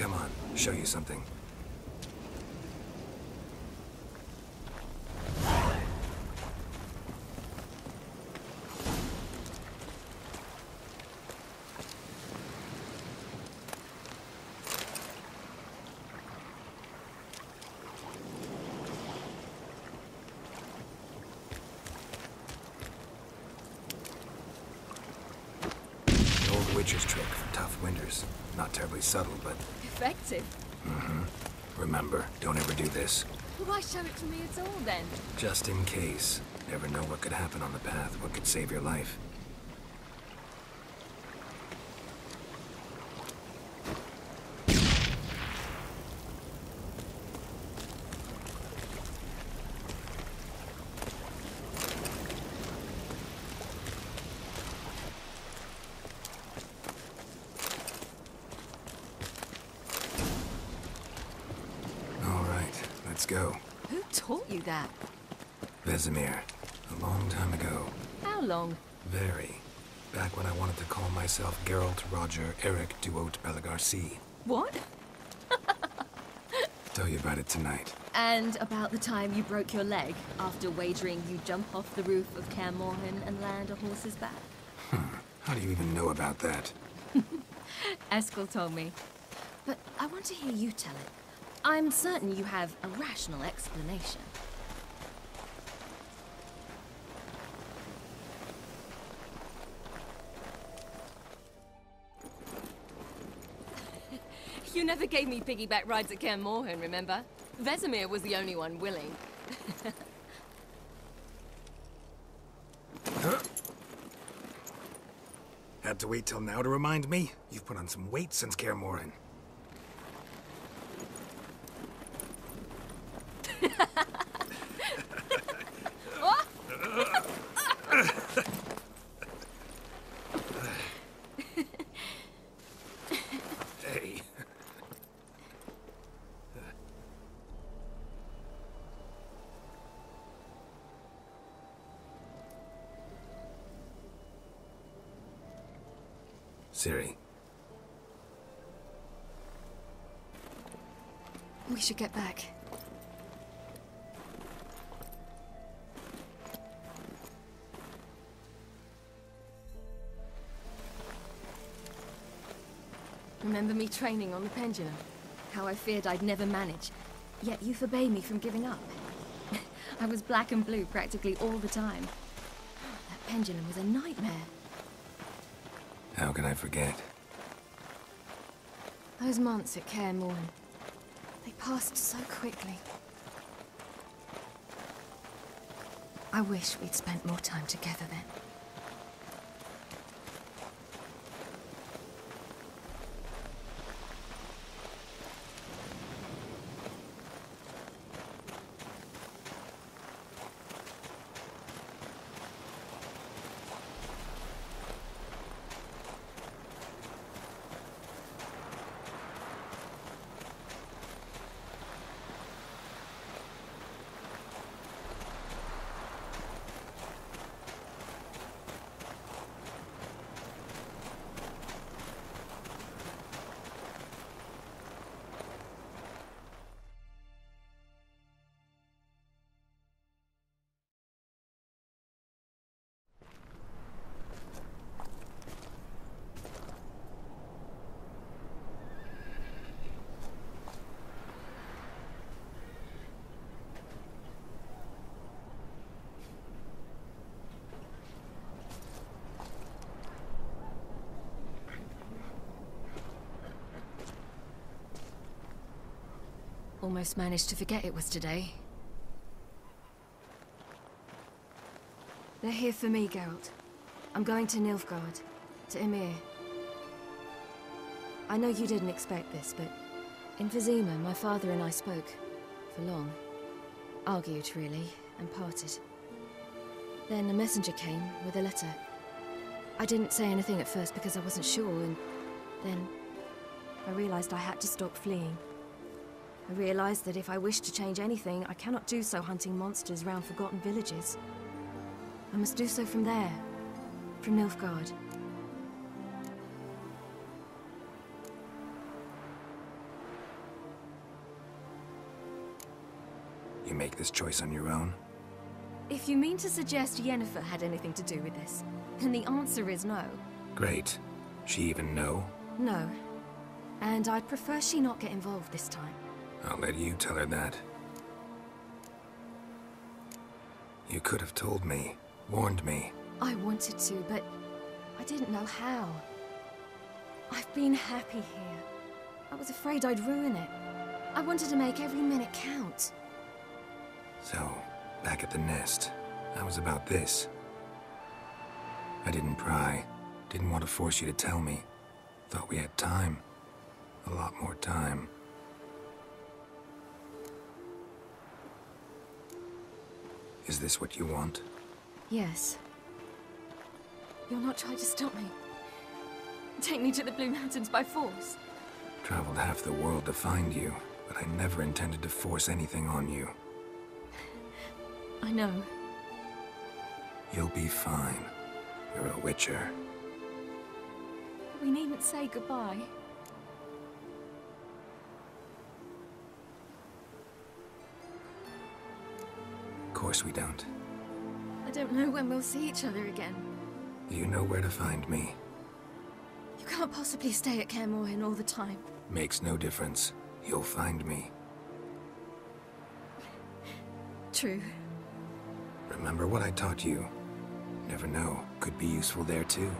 Come on, show you something. Witcher's trick for tough winters. Not terribly subtle, but... effective. Remember, don't ever do this. Why show it to me at all, then? Just in case. Never know what could happen on the path, what could save your life. Let's go. Who taught you that? Vesemir. A long time ago. How long? Very. Back when I wanted to call myself Geralt Roger Eric Duot Belagarcy. What? Tell you about it tonight. And about the time you broke your leg after wagering you jump off the roof of Kaer Morhen and land a horse's back? How do you even know about that? Eskel told me. But I want to hear you tell it. I'm certain you have a rational explanation. You never gave me piggyback rides at Kaer Morhen, remember? Vesemir was the only one willing. Had to wait till now to remind me? You've put on some weight since Kaer Morhen. Hey. Ciri. We should get back. Remember me training on the pendulum? How I feared I'd never manage, yet you forbade me from giving up. I was black and blue practically all the time. That pendulum was a nightmare. How can I forget? Those months at Kaer Morhen, they passed so quickly. I wish we'd spent more time together then. Almost managed to forget it was today. They're here for me, Geralt. I'm going to Nilfgaard, to Ymir. I know you didn't expect this, but in Vizima, my father and I spoke for long. Argued, really, and parted. Then a messenger came with a letter. I didn't say anything at first because I wasn't sure, and then I realized I had to stop fleeing. I realized that if I wish to change anything, I cannot do so hunting monsters round forgotten villages. I must do so from there, from Nilfgaard. You make this choice on your own? If you mean to suggest Yennefer had anything to do with this, then the answer is no. Great. She even know? No. And I'd prefer she not get involved this time. I'll let you tell her that. You could have told me, warned me. I wanted to, but I didn't know how. I've been happy here. I was afraid I'd ruin it. I wanted to make every minute count. So, back at the nest, I was about this. I didn't pry. Didn't want to force you to tell me. Thought we had time. A lot more time. Is this what you want? Yes. You'll not try to stop me. Take me to the Blue Mountains by force. Traveled half the world to find you, but I never intended to force anything on you. I know. You'll be fine. You're a witcher. We needn't say goodbye. Of course we don't. I don't know when we'll see each other again. You know where to find me. You can't possibly stay at Kaer Morhen all the time. Makes no difference. You'll find me. True. Remember what I taught you. Never know. Could be useful there too.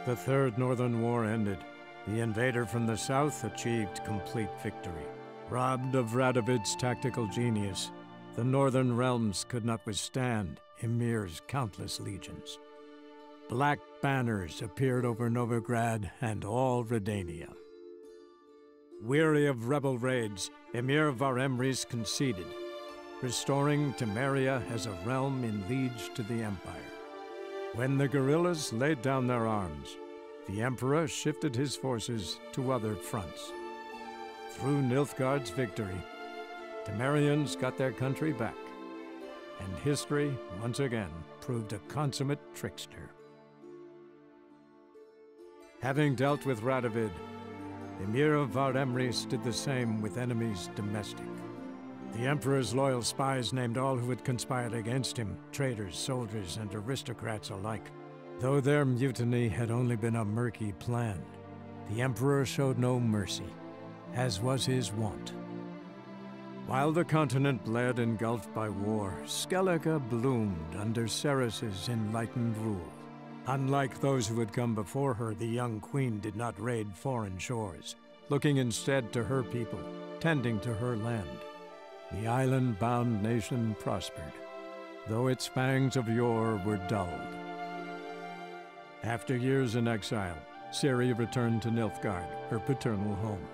The Third Northern War ended. The invader from the south achieved complete victory. Robbed of Radovid's tactical genius, the northern realms could not withstand Ymir's countless legions. Black banners appeared over Novigrad and all Redania. Weary of rebel raids, Emir Var-Emreis conceded, restoring Temeria as a realm in liege to the Empire. When the guerrillas laid down their arms, the Emperor shifted his forces to other fronts. Through Nilfgaard's victory, Temerians got their country back, and history once again proved a consummate trickster. Having dealt with Radovid, Emir of Var-Emreis did the same with enemies domestic. The Emperor's loyal spies named all who had conspired against him, traitors, soldiers, and aristocrats alike. Though their mutiny had only been a murky plan, the Emperor showed no mercy, as was his wont. While the continent bled engulfed by war, Skellige bloomed under Ceres's enlightened rule. Unlike those who had come before her, the young queen did not raid foreign shores, looking instead to her people, tending to her land. The island-bound nation prospered, though its fangs of yore were dulled. After years in exile, Ciri returned to Nilfgaard, her paternal home.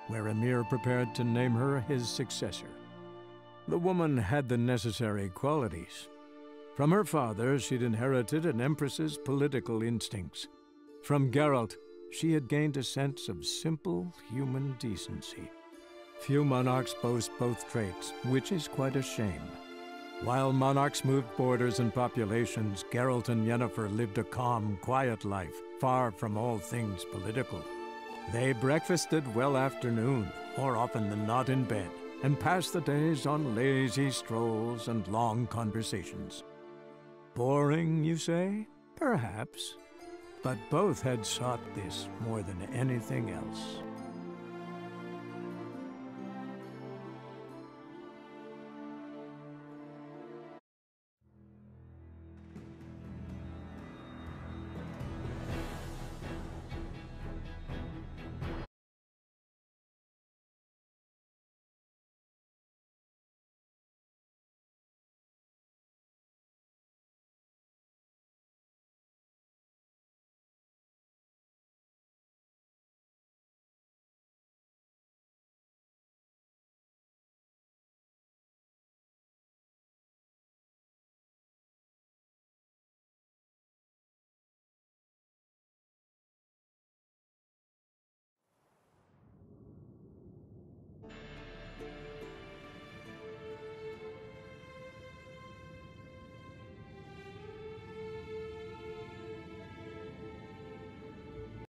where Emir prepared to name her his successor. The woman had the necessary qualities. From her father, she'd inherited an empress's political instincts. From Geralt, she had gained a sense of simple human decency. Few monarchs boast both traits, which is quite a shame. While monarchs moved borders and populations, Geralt and Yennefer lived a calm, quiet life, far from all things political. They breakfasted well after noon, more often than not in bed, and passed the days on lazy strolls and long conversations. Boring, you say? Perhaps. But both had sought this more than anything else.